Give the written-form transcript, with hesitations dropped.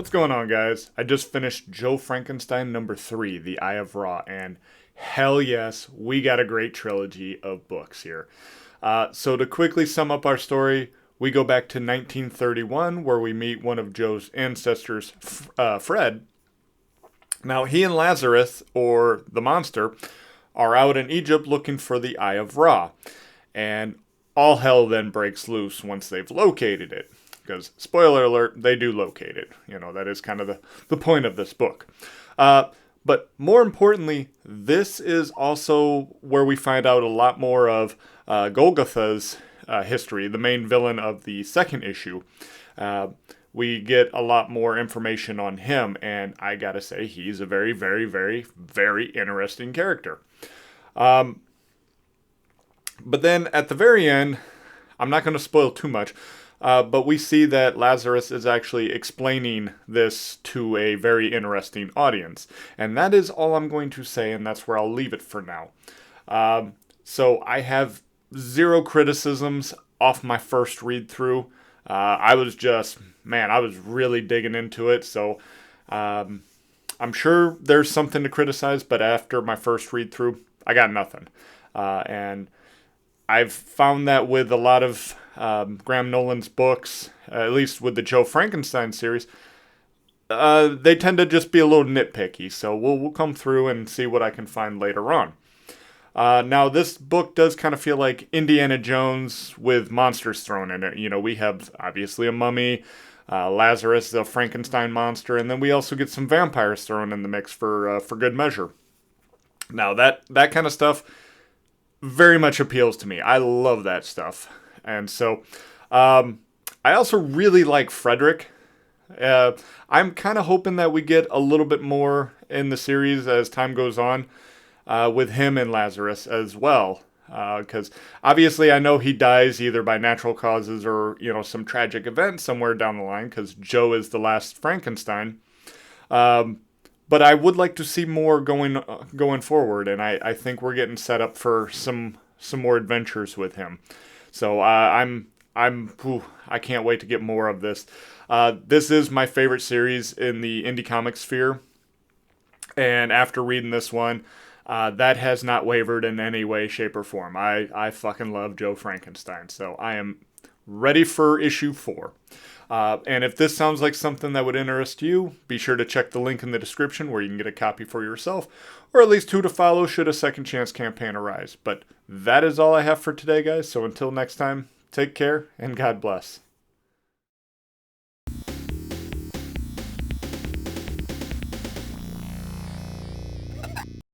What's going on, guys? I just finished Joe Frankenstein number 3, The Eye of Ra, and hell yes, we got a great trilogy of books here. So to quickly sum up our story, we go back to 1931, where we meet one of Joe's ancestors, Fred. Now, he and Lazarus, or the monster, are out in Egypt looking for the Eye of Ra, and all hell then breaks loose once they've located it. Because, spoiler alert, they do locate it. That is kind of the point of this book. But more importantly, this is also where we find out a lot more of Golgotha's history, the main villain of the second issue. We get a lot more information on him, and I gotta say, he's a very, very, very, very interesting character. But then at the very end, I'm not going to spoil too much, but we see that Lazarus is actually explaining this to a very interesting audience. And that is all I'm going to say, and that's where I'll leave it for now. So I have zero criticisms off my first read through. I was really digging into it. So I'm sure there's something to criticize, but after my first read through, I got nothing. And I've found that with a lot of Graham Nolan's books, at least with the Joe Frankenstein series, they tend to just be a little nitpicky. So we'll come through and see what I can find later on. Now, this book does kind of feel like Indiana Jones with monsters thrown in it. We have obviously a mummy, Lazarus, the Frankenstein monster, and then we also get some vampires thrown in the mix for good measure. Now, that kind of stuff very much appeals to me. I love that stuff. And so, I also really like Frederick. I'm kind of hoping that we get a little bit more in the series as time goes on, with him and Lazarus as well. Because obviously I know he dies either by natural causes or, some tragic event somewhere down the line, because Joe is the last Frankenstein. But I would like to see more going forward, and I think we're getting set up for some more adventures with him. So I can't wait to get more of this. This is my favorite series in the indie comic sphere, and after reading this one, that has not wavered in any way, shape, or form. I fucking love Joe Frankenstein, so I am ready for issue 4. And if this sounds like something that would interest you, be sure to check the link in the description where you can get a copy for yourself, or at least 2 to follow should a second chance campaign arise. But that is all I have for today, guys, so until next time, take care, and God bless.